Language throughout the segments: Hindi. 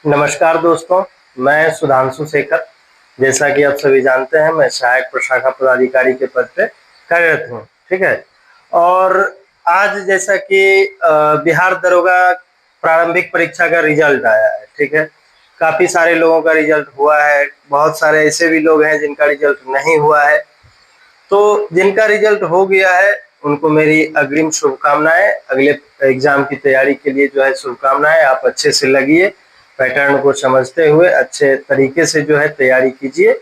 नमस्कार दोस्तों, मैं सुधांशु शेखर। जैसा कि आप सभी जानते हैं, मैं सहायक प्रशाखा पदाधिकारी के पद पे कार्यरत हूँ। ठीक है। और आज जैसा कि बिहार दरोगा प्रारंभिक परीक्षा का रिजल्ट आया है। ठीक है। काफ़ी सारे लोगों का रिजल्ट हुआ है, बहुत सारे ऐसे भी लोग हैं जिनका रिजल्ट नहीं हुआ है। तो जिनका रिजल्ट हो गया है उनको मेरी अग्रिम शुभकामनाएं। अगले एग्जाम की तैयारी के लिए जो है शुभकामनाएं। आप अच्छे से लगिए, पैटर्न को समझते हुए अच्छे तरीके से जो है तैयारी कीजिए।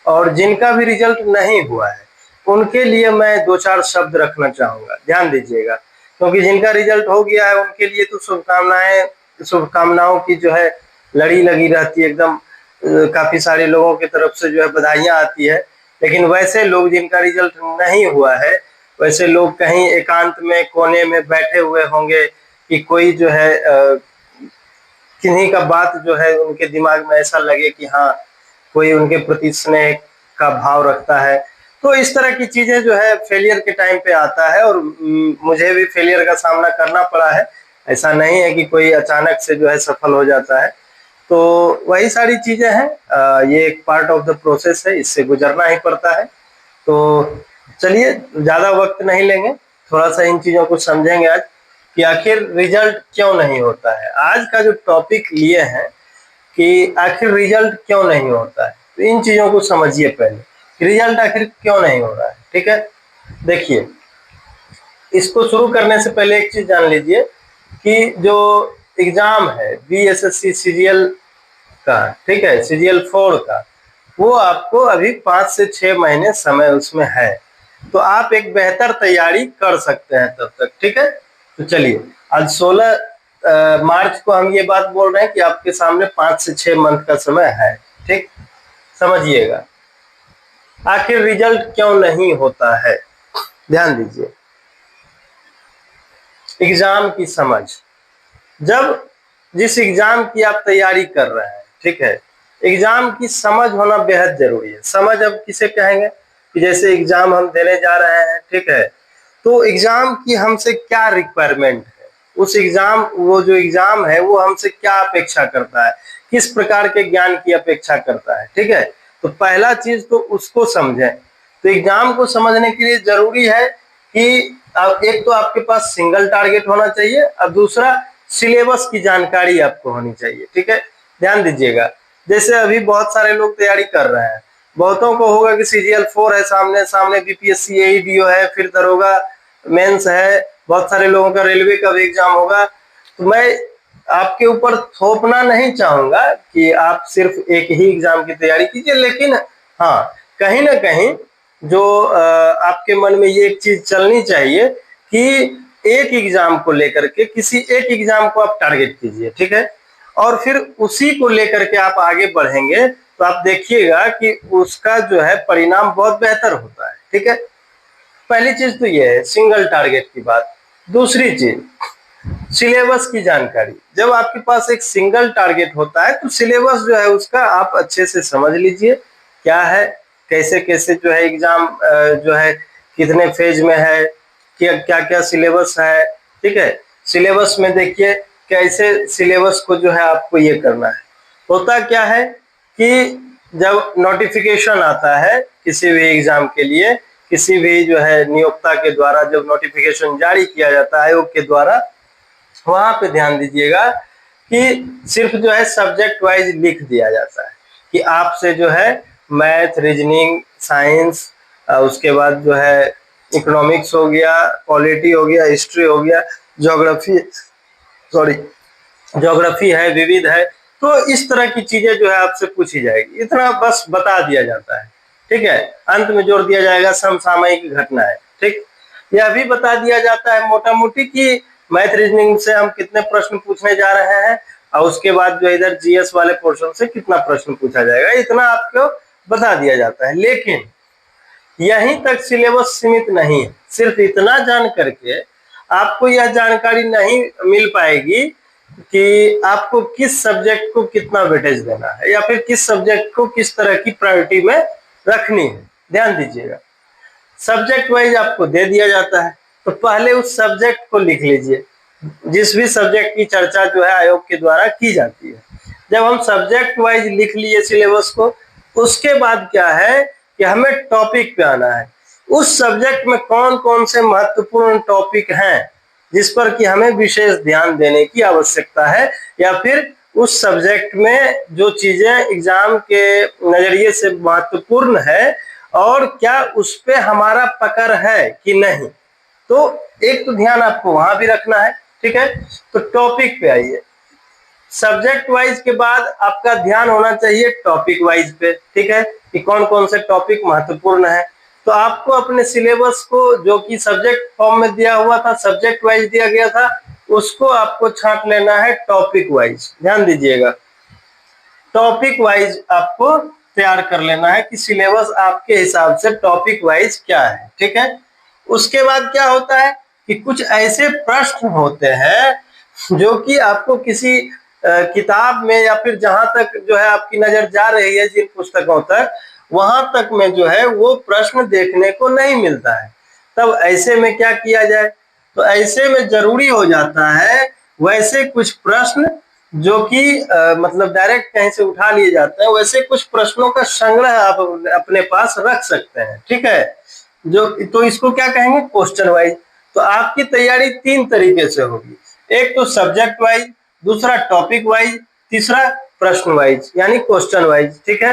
और जिनका भी रिजल्ट नहीं हुआ है उनके लिए मैं दो चार शब्द रखना चाहूँगा, ध्यान दीजिएगा। क्योंकि जिनका रिजल्ट हो गया है उनके लिए तो शुभकामनाओं की जो है लड़ी लगी रहती है एकदम। काफ़ी सारे लोगों की तरफ से जो है बधाइयाँ आती है। लेकिन वैसे लोग जिनका रिजल्ट नहीं हुआ है, वैसे लोग कहीं एकांत में कोने में बैठे हुए होंगे कि कोई जो है किन्हीं का बात जो है उनके दिमाग में ऐसा लगे कि हाँ, कोई उनके प्रति स्नेह का भाव रखता है। तो इस तरह की चीजें जो है फेलियर के टाइम पे आता है। और मुझे भी फेलियर का सामना करना पड़ा है। ऐसा नहीं है कि कोई अचानक से जो है सफल हो जाता है। तो वही सारी चीजें हैं। ये एक पार्ट ऑफ द प्रोसेस है, इससे गुजरना ही पड़ता है। तो चलिए, ज्यादा वक्त नहीं लेंगे, थोड़ा सा इन चीजों को समझेंगे आज कि आखिर रिजल्ट क्यों नहीं होता है। आज का जो टॉपिक लिए हैं कि आखिर रिजल्ट क्यों नहीं होता है, तो इन चीजों को समझिए पहले। रिजल्ट आखिर क्यों नहीं हो रहा है। ठीक है। देखिए, इसको शुरू करने से पहले एक चीज जान लीजिए कि जो एग्जाम है बीएसएससी सीजीएल का, ठीक है, सीजीएल 4 का, वो आपको अभी 5 से 6 महीने समय उसमें है। तो आप एक बेहतर तैयारी कर सकते हैं तब तक। ठीक है। तो चलिए, आज 16 मार्च को हम ये बात बोल रहे हैं कि आपके सामने 5 से 6 मंथ का समय है। ठीक, समझिएगा आखिर रिजल्ट क्यों नहीं होता है। ध्यान दीजिए, एग्जाम की समझ। जब जिस एग्जाम की आप तैयारी कर रहे हैं, ठीक है, एग्जाम की समझ होना बेहद जरूरी है। समझ अब किसे कहेंगे कि जैसे एग्जाम हम देने जा रहे हैं, ठीक है, तो एग्जाम की हमसे क्या रिक्वायरमेंट है, उस एग्जाम, वो जो एग्जाम है वो हमसे क्या अपेक्षा करता है, किस प्रकार के ज्ञान की अपेक्षा करता है। ठीक है। तो पहला चीज तो उसको समझें। तो एग्जाम को समझने के लिए जरूरी है कि एक तो आपके पास सिंगल टारगेट होना चाहिए और दूसरा सिलेबस की जानकारी आपको होनी चाहिए। ठीक है। ध्यान दीजिएगा, जैसे अभी बहुत सारे लोग तैयारी कर रहे हैं, बहुतों को होगा कि सीजीएल 4 है, सामने सामने बीपीएससी एईडीओ है, फिर दरोगा मेंस है, बहुत सारे लोगों का रेलवे का भी एग्जाम होगा। तो मैं आपके ऊपर थोपना नहीं चाहूंगा कि आप सिर्फ एक ही एग्जाम की तैयारी कीजिए, लेकिन हाँ, कहीं ना कहीं जो आपके मन में ये एक चीज चलनी चाहिए कि एक एग्जाम को लेकर के, किसी एक एग्जाम को आप टारगेट कीजिए। ठीक है। और फिर उसी को लेकर के आप आगे बढ़ेंगे तो आप देखिएगा कि उसका जो है परिणाम बहुत बेहतर होता है। ठीक है। पहली चीज तो ये है सिंगल टारगेट की बात। दूसरी चीज, सिलेबस की जानकारी। जब आपके पास एक सिंगल टारगेट होता है तो सिलेबस जो है उसका आप अच्छे से समझ लीजिए, क्या है, कैसे कैसे जो है एग्जाम जो है कितने फेज में है, क्या क्या सिलेबस है। ठीक है। सिलेबस में देखिए कैसे सिलेबस को जो है आपको ये करना है। होता क्या है कि जब नोटिफिकेशन आता है किसी भी एग्जाम के लिए, किसी भी जो है नियोक्ता के द्वारा जब नोटिफिकेशन जारी किया जाता है आयोग के द्वारा, वहां पे ध्यान दीजिएगा कि सिर्फ जो है सब्जेक्ट वाइज लिख दिया जाता है कि आपसे जो है मैथ, रीजनिंग, साइंस, उसके बाद जो है इकोनॉमिक्स हो गया, पॉलिटी हो गया, हिस्ट्री हो गया, ज्योग्राफी है, विविध है। तो इस तरह की चीजें जो है आपसे पूछी जाएगी, इतना बस बता दिया जाता है। ठीक है। अंत में जोड़ दिया जाएगा समसामयिक घटना है। ठीक, यह भी बता दिया जाता है मोटा मोटी कि मैथ रीजनिंग से हम कितने प्रश्न पूछने जा रहे हैं और उसके बाद जो इधर जीएस वाले पोर्शन से कितना प्रश्न पूछा जाएगा, इतना आपको बता दिया जाता है। लेकिन यहीं तक सिलेबस सीमित नहीं है। सिर्फ इतना जान करके आपको यह जानकारी नहीं मिल पाएगी कि आपको किस सब्जेक्ट को कितना वेटेज देना है या फिर किस सब्जेक्ट को किस तरह की प्रायोरिटी में रखनी है। ध्यान दीजिएगा, सब्जेक्ट वाइज आपको दे दिया जाता है, तो पहले उस सब्जेक्ट को लिख लीजिए जिस भी सब्जेक्ट की चर्चा जो है आयोग के द्वारा की जाती है। जब हम सब्जेक्ट वाइज लिख लिए सिलेबस को, उसके बाद क्या है कि हमें टॉपिक पे आना है। उस सब्जेक्ट में कौन कौन से महत्वपूर्ण टॉपिक हैं जिस पर कि हमें विशेष ध्यान देने की आवश्यकता है, या फिर उस सब्जेक्ट में जो चीजें एग्जाम के नजरिए से महत्वपूर्ण है और क्या उस पे हमारा पकड़ है कि नहीं। तो एक तो ध्यान आपको वहां भी रखना है, ठीक है। तो टॉपिक पे आइए। सब्जेक्ट वाइज के बाद आपका ध्यान होना चाहिए टॉपिक वाइज पे, ठीक है, कि कौन कौन से टॉपिक महत्वपूर्ण है। तो आपको अपने सिलेबस को जो कि सब्जेक्ट फॉर्म में दिया हुआ था, सब्जेक्ट वाइज दिया गया था, उसको आपको छांट लेना है टॉपिक वाइज। ध्यान दीजिएगा, टॉपिक वाइज आपको तैयार कर लेना है कि सिलेबस आपके हिसाब से टॉपिक वाइज क्या है, ठीक है। उसके बाद क्या होता है कि कुछ ऐसे प्रश्न होते हैं जो कि आपको किसी किताब में या फिर जहां तक जो है आपकी नजर जा रही है जिन पुस्तकों तक, वहां तक में जो है वो प्रश्न देखने को नहीं मिलता है। तब ऐसे में क्या किया जाए, तो ऐसे में जरूरी हो जाता है वैसे कुछ प्रश्न जो कि मतलब डायरेक्ट कहीं से उठा लिए जाते हैं, वैसे कुछ प्रश्नों का संग्रह आप अपने पास रख सकते हैं, ठीक है। जो तो इसको क्या कहेंगे, क्वेश्चन वाइज। तो आपकी तैयारी 3 तरीके से होगी, एक तो सब्जेक्ट वाइज, दूसरा टॉपिक वाइज, तीसरा प्रश्न वाइज यानी क्वेश्चन वाइज, ठीक है।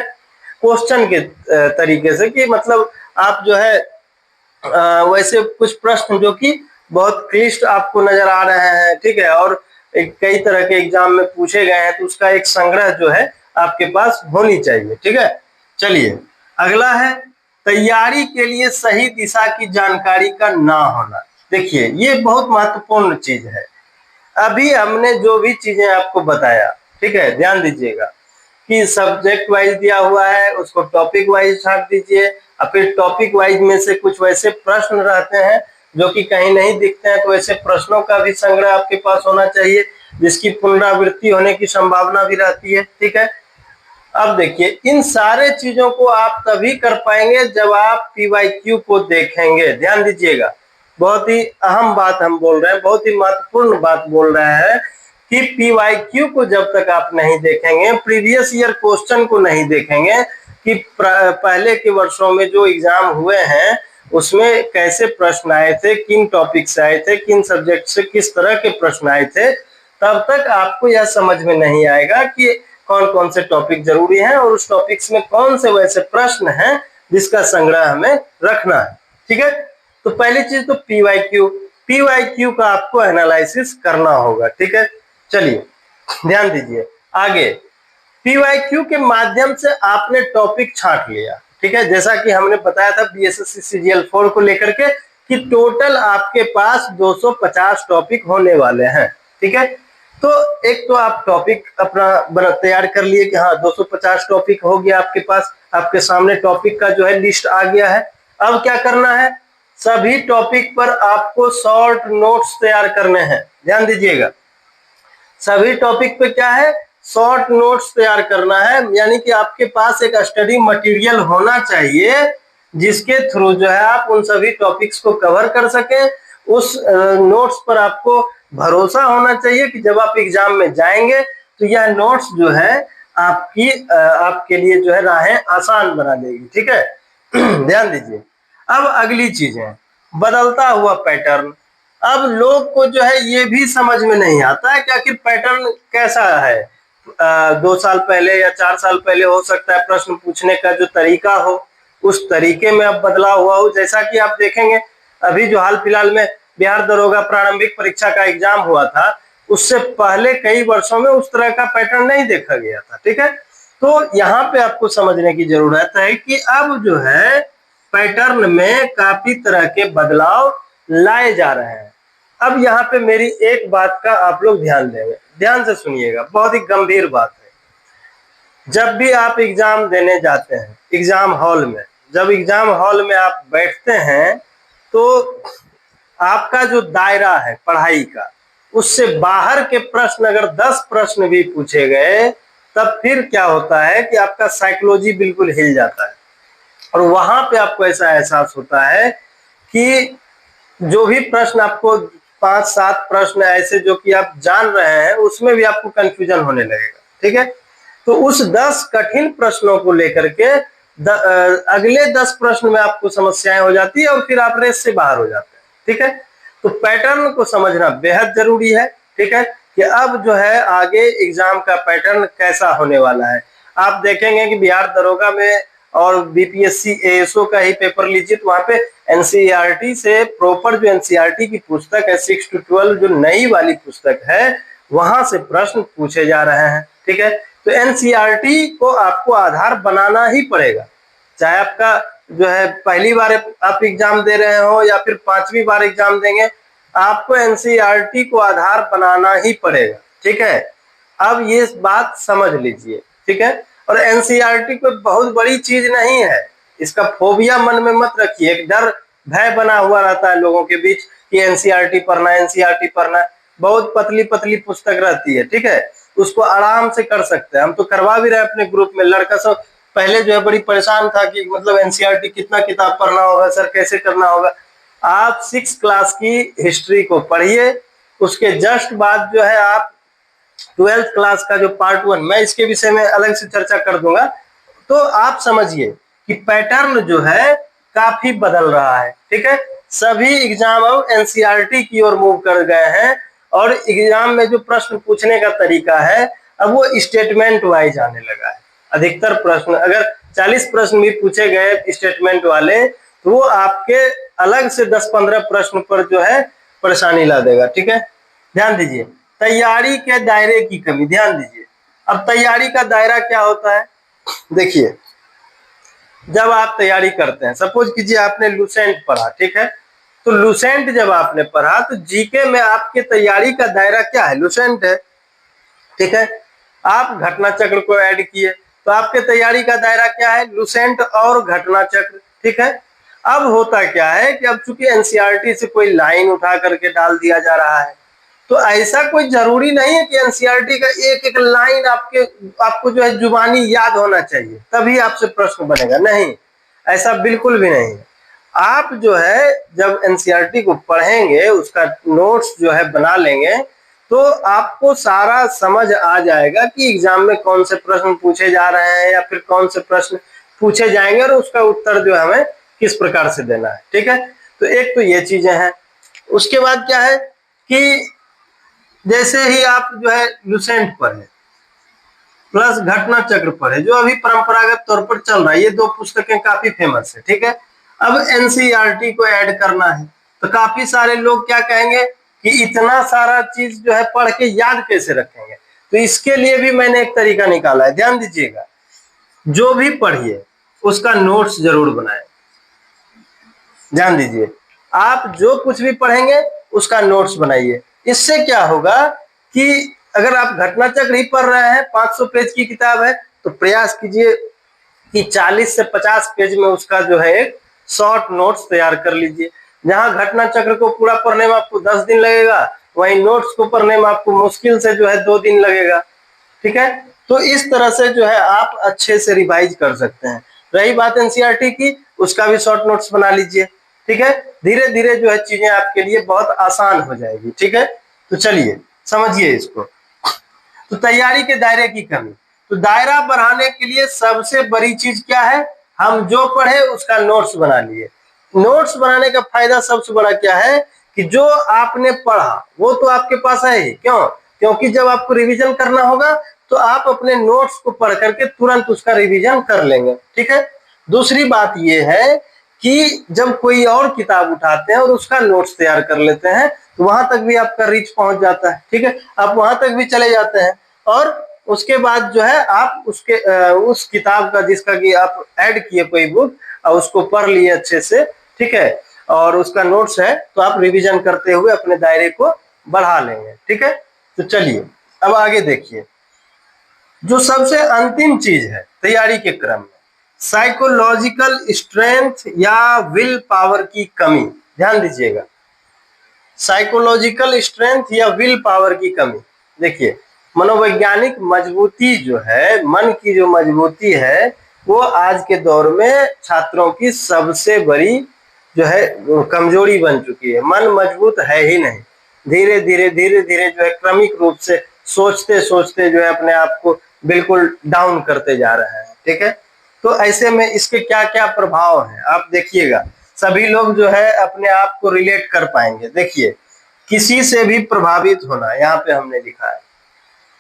क्वेश्चन के तरीके से कि मतलब आप जो है वैसे कुछ प्रश्न जो कि बहुत क्लिष्ट आपको नजर आ रहे हैं, ठीक है, और कई तरह के एग्जाम में पूछे गए हैं, तो उसका एक संग्रह जो है आपके पास होनी चाहिए, ठीक है। चलिए अगला है तैयारी के लिए सही दिशा की जानकारी का ना होना। देखिए ये बहुत महत्वपूर्ण चीज है। अभी हमने जो भी चीजें आपको बताया, ठीक है, ध्यान दीजिएगा कि सब्जेक्ट वाइज दिया हुआ है, उसको टॉपिक वाइज छांट दीजिए, और फिर टॉपिक वाइज में से कुछ वैसे प्रश्न रहते हैं जो कि कहीं नहीं दिखते हैं, तो ऐसे प्रश्नों का भी संग्रह आपके पास होना चाहिए जिसकी पुनरावृत्ति होने की संभावना भी रहती है, ठीक है। अब देखिए इन सारे चीजों को आप तभी कर पाएंगे जब आप पीवाईक्यू को देखेंगे। ध्यान दीजिएगा, बहुत ही अहम बात हम बोल रहे हैं, बहुत ही महत्वपूर्ण बात बोल रहे हैं कि पीवाईक्यू को जब तक आप नहीं देखेंगे, प्रीवियस ईयर क्वेश्चन को नहीं देखेंगे कि पहले के वर्षों में जो एग्जाम हुए हैं उसमें कैसे प्रश्न आए थे, किन टॉपिक से आए थे, किन सब्जेक्ट से किस तरह के प्रश्न आए थे, तब तक आपको यह समझ में नहीं आएगा कि कौन कौन से टॉपिक जरूरी हैं और उस टॉपिक्स में कौन से वैसे प्रश्न हैं जिसका संग्रह हमें रखना है, ठीक है। तो पहली चीज तो पीवाईक्यू का आपको एनालिसिस करना होगा, ठीक है। चलिए ध्यान दीजिए आगे, पीवाईक्यू के माध्यम से आपने टॉपिक छांट लिया, ठीक है, जैसा कि हमने बताया था बीएसएससी सीजीएल 4 को लेकर के कि टोटल आपके पास 250 टॉपिक होने वाले हैं, ठीक है। तो एक तो आप टॉपिक अपना तैयार कर लिए कि हाँ 250 टॉपिक हो गया आपके पास, आपके सामने टॉपिक का जो है लिस्ट आ गया है। अब क्या करना है, सभी टॉपिक पर आपको शॉर्ट नोट्स तैयार करने हैं। ध्यान दीजिएगा, सभी टॉपिक पे क्या है, शॉर्ट नोट्स तैयार करना है, यानी कि आपके पास एक स्टडी मटेरियल होना चाहिए जिसके थ्रू जो है आप उन सभी टॉपिक्स को कवर कर सके। उस नोट्स पर आपको भरोसा होना चाहिए कि जब आप एग्जाम में जाएंगे तो यह नोट्स जो है आपके लिए जो है राहें आसान बना देगी, ठीक है। ध्यान दीजिए, अब अगली चीजें, बदलता हुआ पैटर्न। अब लोग को जो है ये भी समझ में नहीं आता है कि आखिर पैटर्न कैसा है। 2 साल पहले या 4 साल पहले हो सकता है प्रश्न पूछने का जो तरीका हो, उस तरीके में अब बदलाव हुआ हो। जैसा कि आप देखेंगे अभी जो हाल फिलहाल में बिहार दरोगा प्रारंभिक परीक्षा का एग्जाम हुआ था, उससे पहले कई वर्षों में उस तरह का पैटर्न नहीं देखा गया था, ठीक है। तो यहाँ पे आपको समझने की जरूरत है कि अब जो है पैटर्न में काफी तरह के बदलाव लाए जा रहे हैं। अब यहाँ पे मेरी एक बात का आप लोग ध्यान देंगे, ध्यान से सुनिएगा, बहुत ही गंभीर बात है। जब भी आप एग्जाम देने जाते हैं एग्जाम हॉल में, जब एग्जाम हॉल में आप बैठते हैं तो आपका जो दायरा है पढ़ाई का, उससे बाहर के प्रश्न अगर 10 प्रश्न भी पूछे गए, तब फिर क्या होता है कि आपका साइकोलॉजी बिल्कुल हिल जाता है और वहां पे आपको ऐसा एहसास होता है कि जो भी प्रश्न आपको 5-7 प्रश्न ऐसे जो कि आप जान रहे हैं उसमें भी आपको कंफ्यूजन होने लगेगा, ठीक है। तो उस 10 कठिन प्रश्नों को लेकर के अगले 10 प्रश्न में आपको समस्याएं हो जाती है और फिर आप रेस से बाहर हो जाते हैं। ठीक है, तो पैटर्न को समझना बेहद जरूरी है। ठीक है, कि अब जो है आगे एग्जाम का पैटर्न कैसा होने वाला है। आप देखेंगे कि बिहार दरोगा में और बीपीएससी एएसओ का ही पेपर लीजिए तो वहां पे एनसीईआरटी से प्रॉपर जो एनसीईआरटी की पुस्तक है 6 to 12 जो नई वाली पुस्तक है वहां से प्रश्न पूछे जा रहे हैं। ठीक है, तो एनसीईआरटी को आपको आधार बनाना ही पड़ेगा, चाहे आपका जो है पहली बार आप एग्जाम दे रहे हो या फिर 5वीं बार एग्जाम देंगे, आपको एनसीईआरटी को आधार बनाना ही पड़ेगा। ठीक है, अब ये बात समझ लीजिए। ठीक है, और एनसीईआरटी कोई बहुत बड़ी चीज नहीं है, इसका फोबिया मन में मत रखिए। एक डर भय बना हुआ रहता है लोगों के बीच कि एनसीईआरटी पढ़ना है, एनसीईआरटी पढ़ना है। बहुत पतली पतली पुस्तक रहती है। ठीक है, उसको आराम से कर सकते हैं, हम तो करवा भी रहे अपने ग्रुप में। लड़का सब पहले जो है बड़ी परेशान था कि मतलब एनसीईआरटी कितना किताब पढ़ना होगा सर, कैसे करना होगा। आप 6 क्लास की हिस्ट्री को पढ़िए, उसके जस्ट बाद जो है आप 12th क्लास का जो पार्ट 1, मैं इसके विषय में अलग से चर्चा कर दूंगा। तो आप समझिए कि पैटर्न जो है काफी बदल रहा है। ठीक है, सभी एग्जाम अब एनसीईआरटी की ओर मूव कर गए हैं और एग्जाम में जो प्रश्न पूछने का तरीका है अब वो स्टेटमेंट वाइज आने लगा है। अधिकतर प्रश्न अगर 40 प्रश्न भी पूछे गए स्टेटमेंट वाले तो वो आपके अलग से 10-15 प्रश्न पर जो है परेशानी ला देगा। ठीक है, ध्यान दीजिए। तैयारी के दायरे की कमी, ध्यान दीजिए। अब तैयारी का दायरा क्या होता है, देखिए जब आप तैयारी करते हैं, सपोज कीजिए आपने लुसेंट पढ़ा। ठीक है, तो लुसेंट जब आपने पढ़ा तो जीके में आपके तैयारी का दायरा क्या है, लुसेंट है। ठीक है, आप घटना चक्र को ऐड किए तो आपके तैयारी का दायरा क्या है, लुसेंट और घटना चक्र। ठीक है, अब होता क्या है कि अब चूंकि एनसीईआरटी से कोई लाइन उठा करके डाल दिया जा रहा है, तो ऐसा कोई जरूरी नहीं है कि एनसीईआरटी का एक एक लाइन आपको जो है जुबानी याद होना चाहिए तभी आपसे प्रश्न बनेगा, नहीं, ऐसा बिल्कुल भी नहीं है। आप जो है जब एनसीईआरटी को पढ़ेंगे, उसका नोट्स जो है बना लेंगे, तो आपको सारा समझ आ जाएगा कि एग्जाम में कौन से प्रश्न पूछे जा रहे हैं या फिर कौन से प्रश्न पूछे जाएंगे और उसका उत्तर जो है हमें किस प्रकार से देना है। ठीक है, तो एक तो ये चीजें हैं। उसके बाद क्या है कि जैसे ही आप जो है लुसेंट पढ़े प्लस घटना चक्र पढ़े, जो अभी परंपरागत तौर पर चल रहा है, ये 2 पुस्तकें काफी फेमस है। ठीक है, अब एनसीईआरटी को ऐड करना है तो काफी सारे लोग क्या कहेंगे कि इतना सारा चीज जो है पढ़ के याद कैसे रखेंगे। तो इसके लिए भी मैंने एक तरीका निकाला है, ध्यान दीजिएगा। जो भी पढ़िए उसका नोट्स जरूर बनाएं। ध्यान दीजिए, आप जो कुछ भी पढ़ेंगे उसका नोट्स बनाइए। इससे क्या होगा कि अगर आप घटना चक्र ही पढ़ रहे हैं, 500 पेज की किताब है, तो प्रयास कीजिए कि 40 से 50 पेज में उसका जो है एक शॉर्ट नोट्स तैयार कर लीजिए। जहां घटना चक्र को पूरा पढ़ने में आपको 10 दिन लगेगा, वहीं नोट्स को पढ़ने में आपको मुश्किल से जो है 2 दिन लगेगा। ठीक है, तो इस तरह से जो है आप अच्छे से रिवाइज कर सकते हैं। रही बात एनसीईआरटी की, उसका भी शॉर्ट नोट्स बना लीजिए। ठीक है, धीरे धीरे जो है चीजें आपके लिए बहुत आसान हो जाएगी। ठीक है, तो चलिए समझिए इसको। तो तैयारी के दायरे की कमी, तो दायरा बढ़ाने के लिए सबसे बड़ी चीज क्या है, हम जो पढ़े उसका नोट्स बना लिए। नोट्स बनाने का फायदा सबसे बड़ा क्या है कि जो आपने पढ़ा वो तो आपके पास है ही, क्यों, क्योंकि जब आपको रिवीजन करना होगा तो आप अपने नोट्स को पढ़ करके तुरंत उसका रिवीजन कर लेंगे। ठीक है, दूसरी बात यह है कि जब कोई और किताब उठाते हैं और उसका नोट्स तैयार कर लेते हैं तो वहां तक भी आपका रीच पहुंच जाता है। ठीक है, आप वहां तक भी चले जाते हैं और उसके बाद जो है आप उस किताब का जिसका कि आप ऐड किए कोई बुक और उसको पढ़ लिए अच्छे से। ठीक है, और उसका नोट्स है तो आप रिवीजन करते हुए अपने दायरे को बढ़ा लेंगे। ठीक है, तो चलिए अब आगे देखिए। जो सबसे अंतिम चीज है तैयारी के क्रम में, साइकोलॉजिकल स्ट्रेंथ या विल पावर की कमी। ध्यान दीजिएगा, साइकोलॉजिकल स्ट्रेंथ या विल पावर की कमी। देखिए, मनोवैज्ञानिक मजबूती जो है, मन की जो मजबूती है, वो आज के दौर में छात्रों की सबसे बड़ी जो है कमजोरी बन चुकी है। मन मजबूत है ही नहीं, धीरे धीरे जो है क्रमिक रूप से सोचते सोचते जो है अपने आप को बिल्कुल डाउन करते जा रहे हैं। ठीक है, तो ऐसे में इसके क्या क्या प्रभाव हैं आप देखिएगा, सभी लोग जो है अपने आप को रिलेट कर पाएंगे। देखिए, किसी से भी प्रभावित होना, यहाँ पे हमने लिखा है,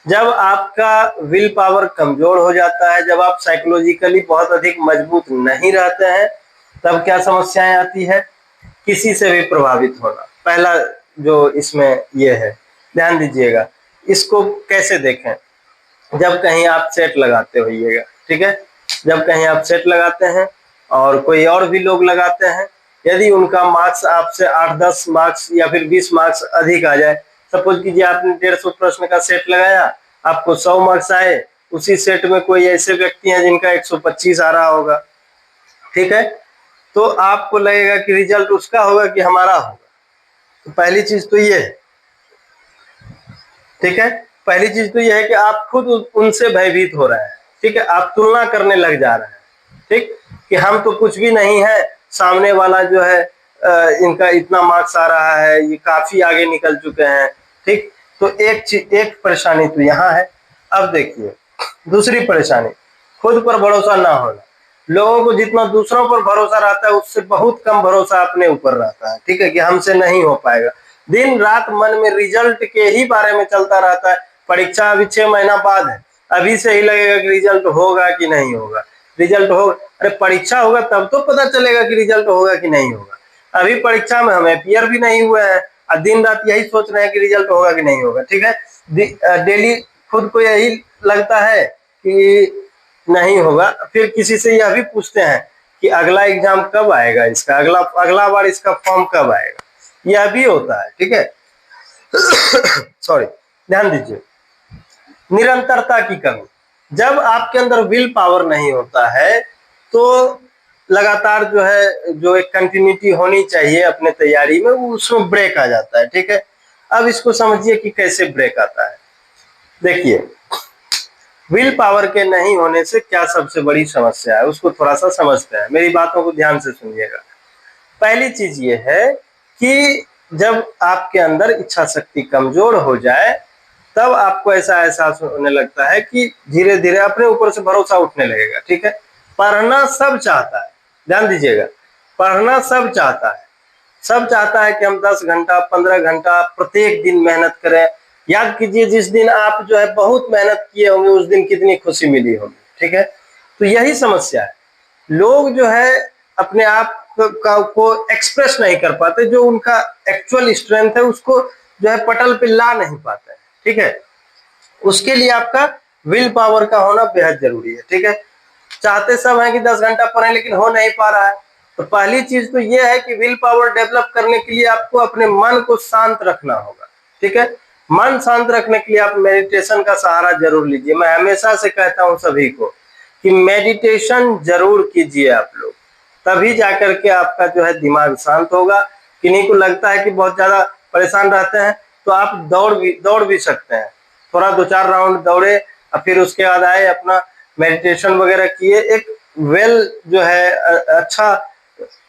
जब आपका विल पावर कमजोर हो जाता है, जब आप साइकोलॉजिकली बहुत अधिक मजबूत नहीं रहते हैं, तब क्या समस्याएं आती है, किसी से भी प्रभावित होना। पहला जो इसमें ये है, ध्यान दीजिएगा, इसको कैसे देखें। जब कहीं आप सेट लगाते होइएगा, ठीक है, जब कहीं आप सेट लगाते हैं और कोई और भी लोग लगाते हैं, यदि उनका मार्क्स आपसे 8-10 मार्क्स या फिर 20 मार्क्स अधिक आ जाए, सपोज कीजिए आपने 150 प्रश्न का सेट लगाया, आपको 100 मार्क्स आए, उसी सेट में कोई ऐसे व्यक्ति हैं जिनका 125 आ रहा होगा, ठीक है, तो आपको लगेगा कि रिजल्ट उसका होगा कि हमारा होगा। तो पहली चीज तो ये है, ठीक है, पहली चीज तो ये है कि आप खुद उनसे भयभीत हो रहे हैं। ठीक है, आप तुलना करने लग जा रहे हैं, ठीक, कि हम तो कुछ भी नहीं है, सामने वाला जो है इनका इतना मार्क्स आ रहा है, ये काफी आगे निकल चुके हैं। ठीक, तो एक परेशानी तो यहाँ है। अब देखिए दूसरी परेशानी, खुद पर भरोसा ना होना। लोगों को जितना दूसरों पर भरोसा रहता है, उससे बहुत कम भरोसा अपने ऊपर रहता है। ठीक है, कि हमसे नहीं हो पाएगा। दिन रात मन में रिजल्ट के ही बारे में चलता रहता है। परीक्षा अभी 6 महीना बाद है, अभी से ही लगेगा कि रिजल्ट होगा कि नहीं होगा, रिजल्ट होगा। अरे परीक्षा होगा तब तो पता चलेगा कि रिजल्ट होगा कि नहीं होगा। अभी परीक्षा में हम अपियर भी नहीं हुए हैं और दिन रात यही सोच रहे हैं कि रिजल्ट होगा कि नहीं होगा। ठीक है, डेली खुद को यही लगता है कि नहीं होगा। फिर किसी से यह भी पूछते हैं कि अगला एग्जाम कब आएगा, इसका अगला बार इसका फॉर्म कब आएगा, यह भी होता है। ठीक है सॉरी, ध्यान दीजिए, निरंतरता की कमी। जब आपके अंदर विल पावर नहीं होता है तो लगातार जो है, जो एक कंटिन्यूटी होनी चाहिए अपने तैयारी में, वो उसमें ब्रेक आ जाता है। ठीक है, अब इसको समझिए कि कैसे ब्रेक आता है। देखिए, विल पावर के नहीं होने से क्या सबसे बड़ी समस्या है, उसको थोड़ा सा समझते हैं। मेरी बातों को ध्यान से सुनिएगा। पहली चीज ये है कि जब आपके अंदर इच्छा शक्ति कमजोर हो जाए, तब आपको ऐसा एहसास होने लगता है कि धीरे धीरे अपने ऊपर से भरोसा उठने लगेगा। ठीक है, पढ़ना सब चाहता है, ध्यान दीजिएगा, पढ़ना सब चाहता है। सब चाहता है कि हम 10 घंटा 15 घंटा प्रत्येक दिन मेहनत करें। याद कीजिए, जिस दिन आप जो है बहुत मेहनत किए होंगे, उस दिन कितनी खुशी मिली होगी। ठीक है, तो यही समस्या है, लोग जो है अपने आप को एक्सप्रेस नहीं कर पाते, जो उनका एक्चुअल स्ट्रेंथ है उसको जो है पटल पे ला नहीं पाते। ठीक है, उसके लिए आपका विल पावर का होना बेहद जरूरी है। ठीक है, चाहते सब हैं कि 10 घंटा पढ़ें, लेकिन हो नहीं पा रहा है। तो पहली चीज तो यह है कि विल पावर डेवलप करने के लिए आपको अपने मन को शांत रखना होगा। ठीक है, मन शांत रखने के लिए आप मेडिटेशन का सहारा जरूर लीजिए। मैं हमेशा से कहता हूं सभी को कि मेडिटेशन जरूर कीजिए आप लोग, तभी जाकर के आपका जो है दिमाग शांत होगा। किन्हीं को लगता है कि बहुत ज्यादा परेशान रहते हैं, तो आप दौड़ भी सकते हैं, थोड़ा 2-4 राउंड दौड़े और फिर उसके बाद आए, अपना मेडिटेशन वगैरह किए। एक जो है अच्छा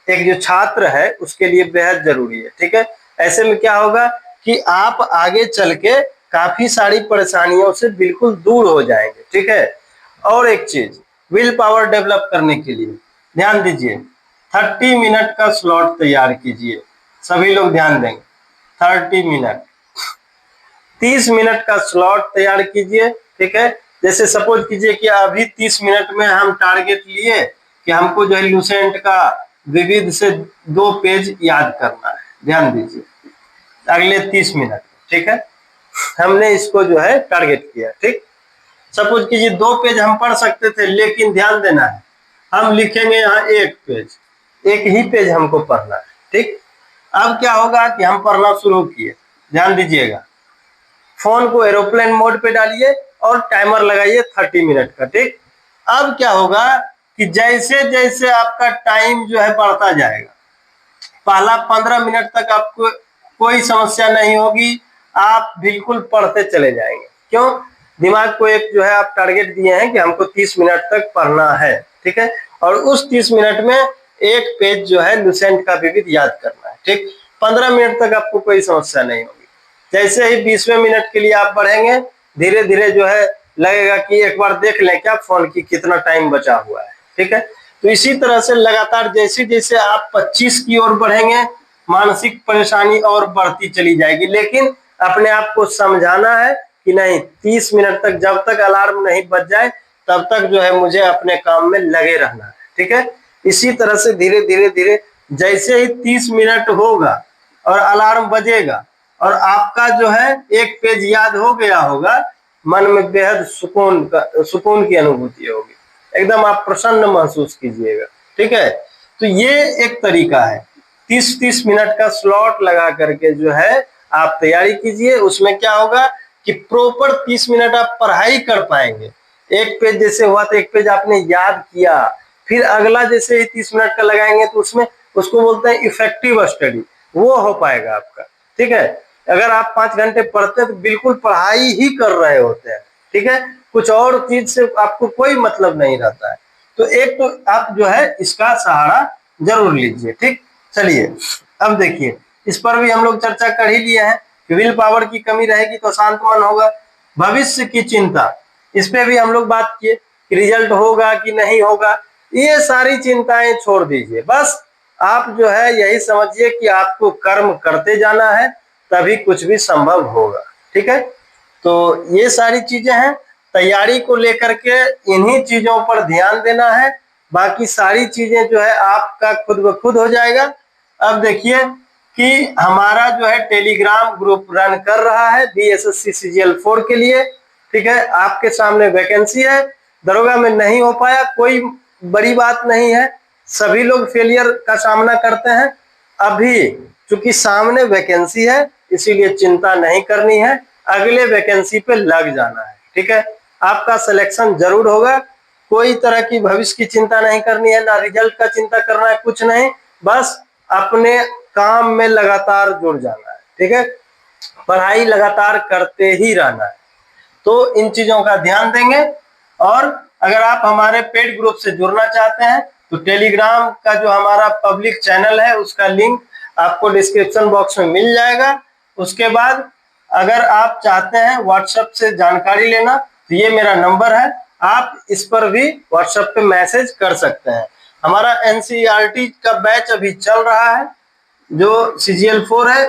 एक जो छात्र है उसके लिए बेहद जरूरी है। ठीक है, ऐसे में क्या होगा कि आप आगे चल के काफी सारी परेशानियों से बिल्कुल दूर हो जाएंगे। ठीक है, और एक चीज, विल पावर डेवलप करने के लिए ध्यान दीजिए, 30 मिनट का स्लॉट तैयार कीजिए। सभी लोग ध्यान देंगे, 30 मिनट, 30 मिनट का स्लॉट तैयार कीजिए। ठीक है, जैसे सपोज कीजिए कि अभी 30 मिनट में हम टारगेट लिए कि हमको जो है लुसेंट का विविध से 2 पेज याद करना है। ध्यान दीजिए, अगले 30 मिनट, ठीक है, हमने इसको जो है टारगेट किया। ठीक, सपोज कीजिए 2 पेज हम पढ़ सकते थे, लेकिन ध्यान देना है, हम लिखेंगे यहाँ 1 पेज, एक ही पेज हमको पढ़ना है। ठीक, अब क्या होगा कि हम पढ़ना शुरू किए, ध्यान दीजिएगा, फोन को एरोप्लेन मोड पे डालिए और टाइमर लगाइए 30 मिनट का। ठीक, अब क्या होगा कि जैसे जैसे आपका टाइम जो है बढ़ता जाएगा, पहला 15 मिनट तक आपको कोई समस्या नहीं होगी, आप बिल्कुल पढ़ते चले जाएंगे। क्यों? दिमाग को एक जो है आप टारगेट दिए हैं कि हमको 30 मिनट तक पढ़ना है। ठीक है, और उस 30 मिनट में 1 पेज जो है लुसेंट का विविध याद करना है। ठीक, 15 मिनट तक आपको कोई समस्या नहीं होगी। जैसे ही 20वें मिनट के लिए आप बढ़ेंगे, धीरे धीरे जो है लगेगा कि एक बार देख लें क्या फोन की कितना टाइम बचा हुआ है। ठीक है, तो इसी तरह से लगातार जैसे जैसे आप 25 की ओर बढ़ेंगे मानसिक परेशानी और बढ़ती चली जाएगी। लेकिन अपने आप को समझाना है कि नहीं, 30 मिनट तक, जब तक अलार्म नहीं बज जाए तब तक जो है मुझे अपने काम में लगे रहना है। ठीक है, इसी तरह से धीरे धीरे धीरे जैसे ही 30 मिनट होगा और अलार्म बजेगा और आपका जो है एक पेज याद हो गया होगा, मन में बेहद सुकून की अनुभूति होगी, एकदम आप प्रसन्न महसूस कीजिएगा। ठीक है, तो ये एक तरीका है, 30-30 मिनट का स्लॉट लगा करके जो है आप तैयारी कीजिए। उसमें क्या होगा कि प्रॉपर 30 मिनट आप पढ़ाई कर पाएंगे। एक पेज जैसे हुआ तो एक पेज आपने याद किया, फिर अगला जैसे ही 30 मिनट का लगाएंगे तो उसमें उसको बोलते हैं इफेक्टिव स्टडी, वो हो पाएगा आपका। ठीक है, अगर आप 5 घंटे पढ़ते हैं तो बिल्कुल पढ़ाई ही कर रहे होते हैं। ठीक है, कुछ और चीज से आपको कोई मतलब नहीं रहता है। तो एक तो आप जो है इसका सहारा जरूर लीजिए। ठीक, चलिए अब देखिए, इस पर भी हम लोग चर्चा कर ही लिए हैं कि विल पावर की कमी रहेगी तो शांत मन होगा। भविष्य की चिंता, इस पे भी हम लोग बात किए कि रिजल्ट होगा कि नहीं होगा, ये सारी चिंताएं छोड़ दीजिए। बस आप जो है यही समझिए कि आपको कर्म करते जाना है, तभी कुछ भी संभव होगा। ठीक है, तो ये सारी चीजें हैं, तैयारी को लेकर के इन्हीं चीजों पर ध्यान देना है, बाकी सारी चीजें जो है आपका खुद ब खुद हो जाएगा। अब देखिए कि हमारा जो है टेलीग्राम ग्रुप रन कर रहा है BSSC CGL 4 के लिए। ठीक है, आपके सामने वैकेंसी है, दरोगा में नहीं हो पाया, कोई बड़ी बात नहीं है, सभी लोग फेलियर का सामना करते हैं। अभी चूंकि सामने वैकेंसी है इसीलिए चिंता नहीं करनी है, अगले वैकेंसी पे लग जाना है। ठीक है, आपका सिलेक्शन जरूर होगा, कोई तरह की भविष्य की चिंता नहीं करनी है, ना रिजल्ट का चिंता करना है, कुछ नहीं, बस अपने काम में लगातार जुड़ जाना है। ठीक है, पढ़ाई लगातार करते ही रहना है। तो इन चीजों का ध्यान देंगे। और अगर आप हमारे पेड ग्रुप से जुड़ना चाहते हैं तो टेलीग्राम का जो हमारा पब्लिक चैनल है उसका लिंक आपको डिस्क्रिप्शन बॉक्स में मिल जाएगा। उसके बाद अगर आप चाहते हैं व्हाट्सएप से जानकारी लेना तो ये मेरा नंबर है, आप इस पर भी व्हाट्सएप पे मैसेज कर सकते हैं। हमारा NCERT का बैच अभी चल रहा है, जो CGL 4 है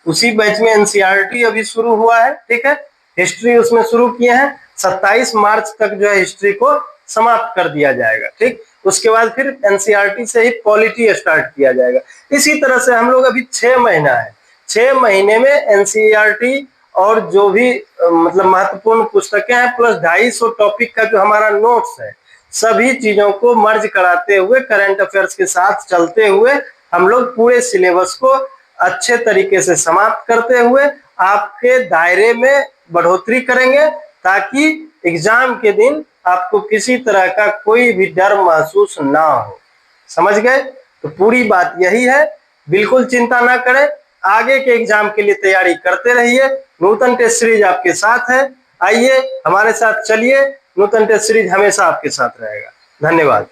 उसी बैच में NCERT अभी शुरू हुआ है। ठीक है, हिस्ट्री उसमें शुरू किए हैं, 27 मार्च तक जो है हिस्ट्री को समाप्त कर दिया जाएगा। ठीक, उसके बाद फिर NCERT से ही पॉलिटी स्टार्ट किया जाएगा। इसी तरह से हम लोग अभी 6 महीना है, 6 महीने में NCERT और जो भी मतलब महत्वपूर्ण पुस्तकें हैं प्लस 250 टॉपिक का जो हमारा नोट्स है, सभी चीजों को मर्ज कराते हुए करंट अफेयर्स के साथ चलते हुए हम लोग पूरे सिलेबस को अच्छे तरीके से समाप्त करते हुए आपके दायरे में बढ़ोतरी करेंगे, ताकि एग्जाम के दिन आपको किसी तरह का कोई भी डर महसूस ना हो। समझ गए? तो पूरी बात यही है, बिल्कुल चिंता ना करें, आगे के एग्जाम के लिए तैयारी करते रहिए। नूतन टेस्ट सीरीज आपके साथ है, आइए हमारे साथ चलिए, नूतन टेस्ट सीरीज हमेशा आपके साथ रहेगा। धन्यवाद।